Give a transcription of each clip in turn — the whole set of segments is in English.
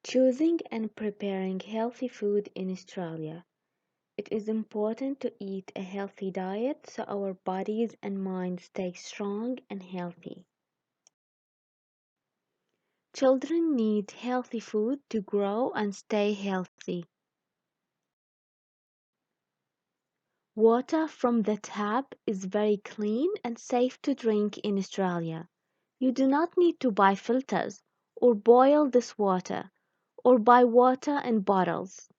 Choosing and preparing healthy food in Australia. It is important to eat a healthy diet so our bodies and minds stay strong and healthy. Children need healthy food to grow and stay healthy. Water from the tap is very clean and safe to drink in Australia. You do not need to buy filters or boil this water or buy water in bottles.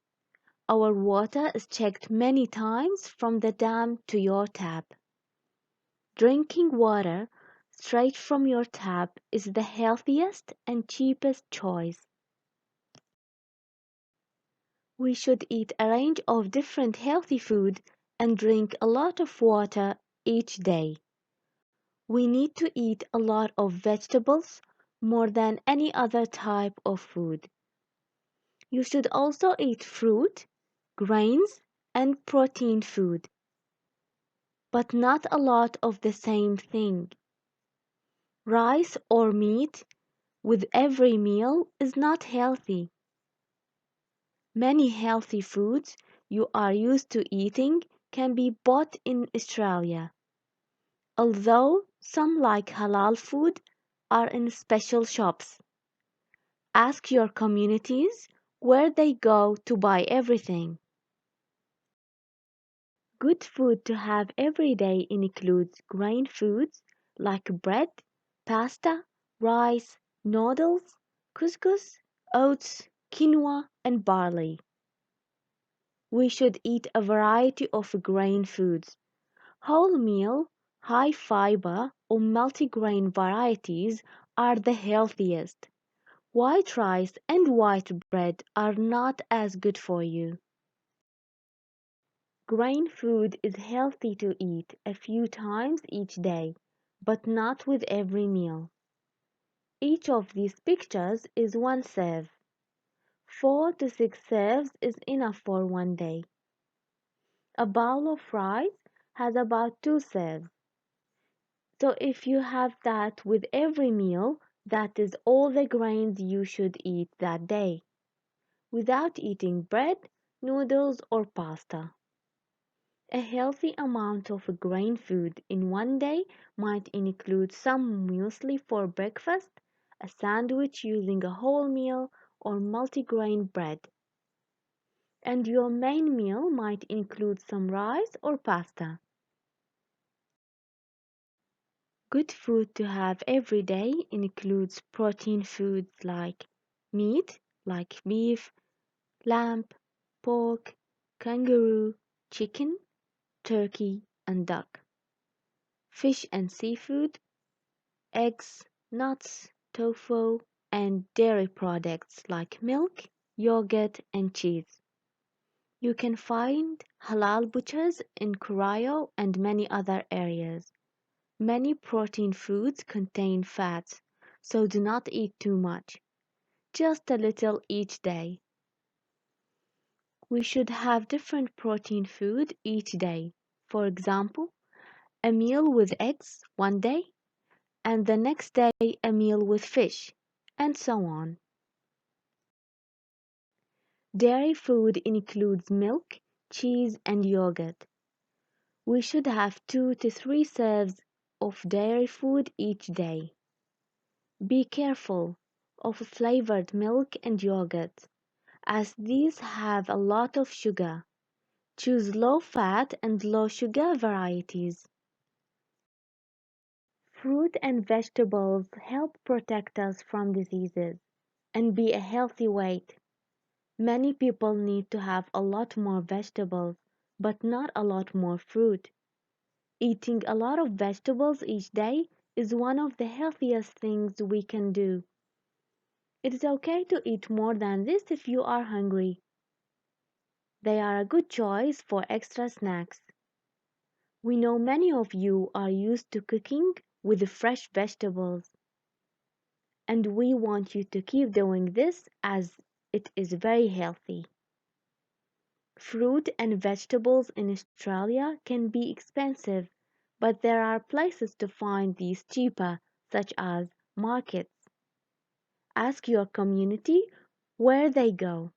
Our water is checked many times from the dam to your tap. Drinking water straight from your tap is the healthiest and cheapest choice. We should eat a range of different healthy food and drink a lot of water each day. We need to eat a lot of vegetables more than any other type of food. You should also eat fruit, grains, and protein food, but not a lot of the same thing. Rice or meat with every meal is not healthy. Many healthy foods you are used to eating can be bought in Australia, although some like halal food are in special shops. Ask your communities where they go to buy everything. Good food to have every day includes grain foods like bread, pasta, rice, noodles, couscous, oats, quinoa, and barley. We should eat a variety of grain foods. Wholemeal, high fiber, or multigrain varieties are the healthiest. White rice and white bread are not as good for you. Grain food is healthy to eat a few times each day, but not with every meal. Each of these pictures is one serve. 4 to 6 serves is enough for one day. A bowl of rice has about 2 serves. So if you have that with every meal, that is all the grains you should eat that day, without eating bread, noodles, or pasta. A healthy amount of grain food in one day might include some muesli for breakfast, a sandwich using a wholemeal or multigrain bread. And your main meal might include some rice or pasta. Good food to have every day includes protein foods like meat, like beef, lamb, pork, kangaroo, chicken, turkey, and duck. Fish and seafood, eggs, nuts, tofu, and dairy products like milk, yogurt, and cheese. You can find halal butchers in Corio and many other areas. Many protein foods contain fats, so do not eat too much, just a little each day. We should have different protein food each day. For example, a meal with eggs one day, and the next day a meal with fish, and so on. Dairy food includes milk, cheese, and yogurt. We should have 2 to 3 serves of dairy food each day. Be careful of flavored milk and yogurt, as these have a lot of sugar. Choose low fat and low sugar varieties. Fruit and vegetables help protect us from diseases and be a healthy weight. Many people need to have a lot more vegetables, but not a lot more fruit. Eating a lot of vegetables each day is one of the healthiest things we can do. It is okay to eat more than this if you are hungry. They are a good choice for extra snacks. We know many of you are used to cooking with fresh vegetables, and we want you to keep doing this as it is very healthy. Fruit and vegetables in Australia can be expensive, but there are places to find these cheaper, such as markets. Ask your community where they go.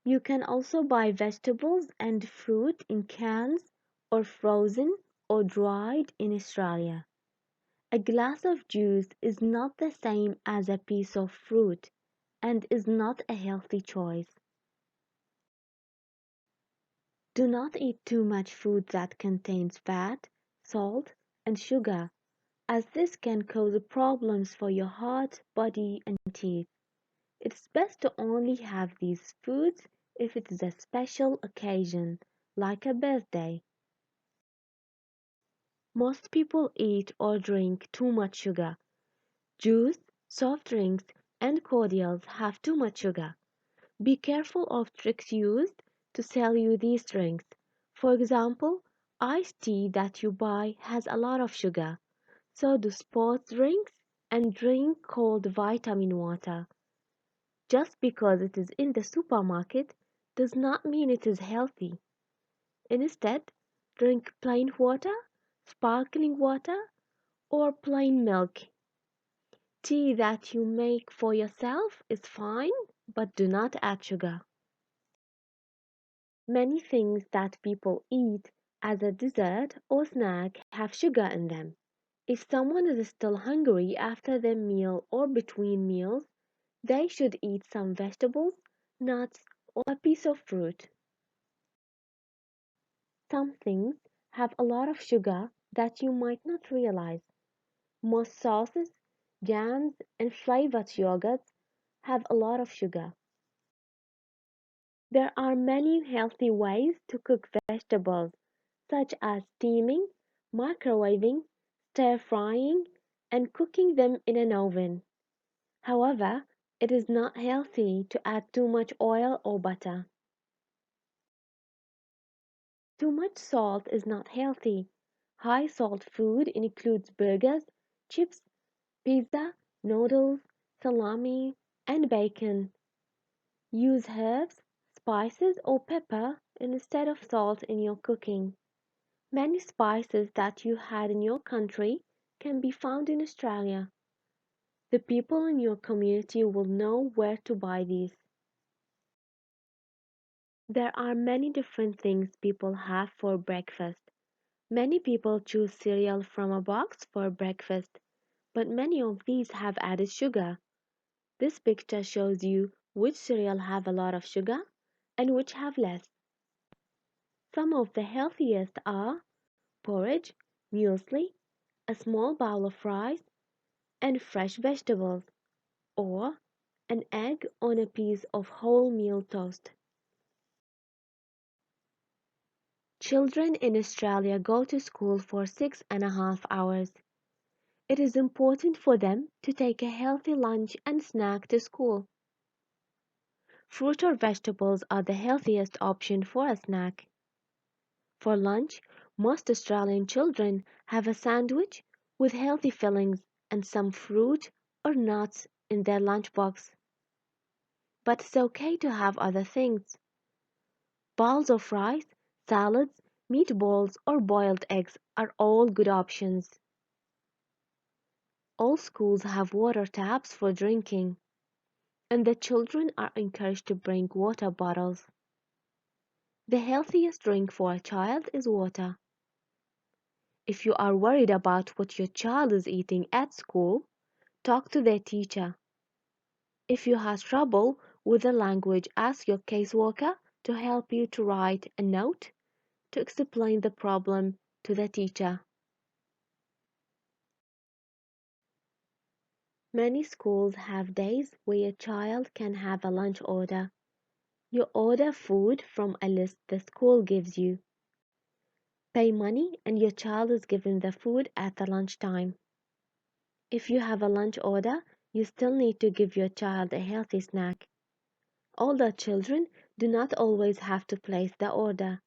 You can also buy vegetables and fruit in cans or frozen or dried in Australia. A glass of juice is not the same as a piece of fruit and is not a healthy choice. Do not eat too much food that contains fat, salt, and sugar, as this can cause problems for your heart, body, and teeth. It's best to only have these foods if it is a special occasion, like a birthday. Most people eat or drink too much sugar. Juice, soft drinks, and cordials have too much sugar. Be careful of tricks used to sell you these drinks. For example, iced tea that you buy has a lot of sugar. So do sports drinks and drink cold vitamin water. Just because it is in the supermarket does not mean it is healthy. Instead, drink plain water, sparkling water, or plain milk. Tea that you make for yourself is fine, but do not add sugar. Many things that people eat as a dessert or snack have sugar in them. If someone is still hungry after their meal or between meals, they should eat some vegetables, nuts, or a piece of fruit. Some things have a lot of sugar that you might not realize. Most sauces, jams, and flavored yogurts have a lot of sugar. There are many healthy ways to cook vegetables, such as steaming, microwaving, stir frying, and cooking them in an oven. However, it is not healthy to add too much oil or butter. Too much salt is not healthy. High salt food includes burgers, chips, pizza, noodles, salami, and bacon. Use herbs, spices, or pepper instead of salt in your cooking. Many spices that you had in your country can be found in Australia. The people in your community will know where to buy these. There are many different things people have for breakfast. Many people choose cereal from a box for breakfast, but many of these have added sugar. This picture shows you which cereal have a lot of sugar and which have less. Some of the healthiest are porridge, muesli, a small bowl of rice, and fresh vegetables, or an egg on a piece of wholemeal toast. Children in Australia go to school for 6.5 hours. It is important for them to take a healthy lunch and snack to school. Fruit or vegetables are the healthiest option for a snack. For lunch, most Australian children have a sandwich with healthy fillings and some fruit or nuts in their lunchbox. But it's okay to have other things. Bowls of rice, salads, meatballs, or boiled eggs are all good options. All schools have water taps for drinking, and the children are encouraged to bring water bottles. The healthiest drink for a child is water. If you are worried about what your child is eating at school, talk to their teacher. If you have trouble with the language, ask your caseworker to help you to write a note to explain the problem to the teacher. Many schools have days where your child can have a lunch order. You order food from a list the school gives you. Pay money and your child is given the food at the lunchtime. If you have a lunch order, you still need to give your child a healthy snack. Older children do not always have to place the order,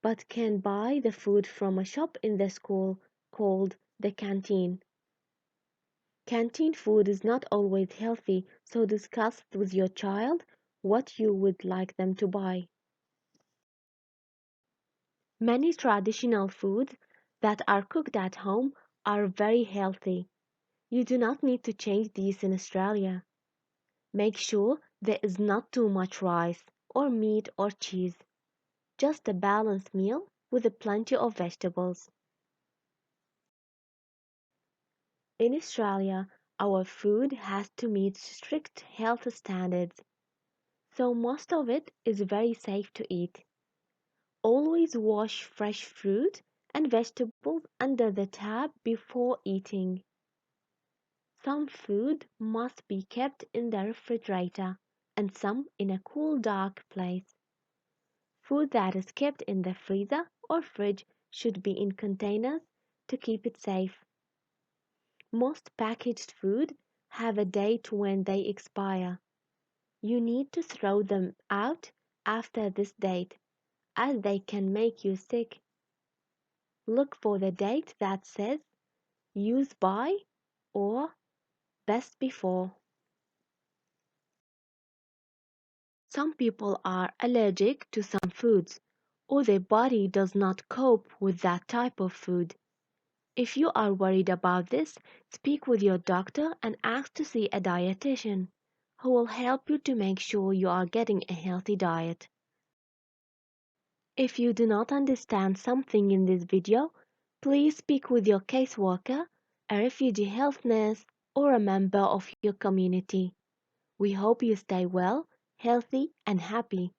but can buy the food from a shop in the school called the canteen. Canteen food is not always healthy, so discuss with your child what you would like them to buy. Many traditional foods that are cooked at home are very healthy. You do not need to change these in Australia. Make sure there is not too much rice or meat or cheese, just a balanced meal with plenty of vegetables. In Australia, our food has to meet strict health standards, so most of it is very safe to eat. Always wash fresh fruit and vegetables under the tap before eating. Some food must be kept in the refrigerator and some in a cool, dark place. Food that is kept in the freezer or fridge should be in containers to keep it safe. Most packaged food have a date when they expire. You need to throw them out after this date, as they can make you sick. Look for the date that says use by or best before. Some people are allergic to some foods, or their body does not cope with that type of food. If you are worried about this, speak with your doctor and ask to see a dietitian who will help you to make sure you are getting a healthy diet. If you do not understand something in this video, please speak with your caseworker, a refugee health nurse, or a member of your community. We hope you stay well, healthy, and happy.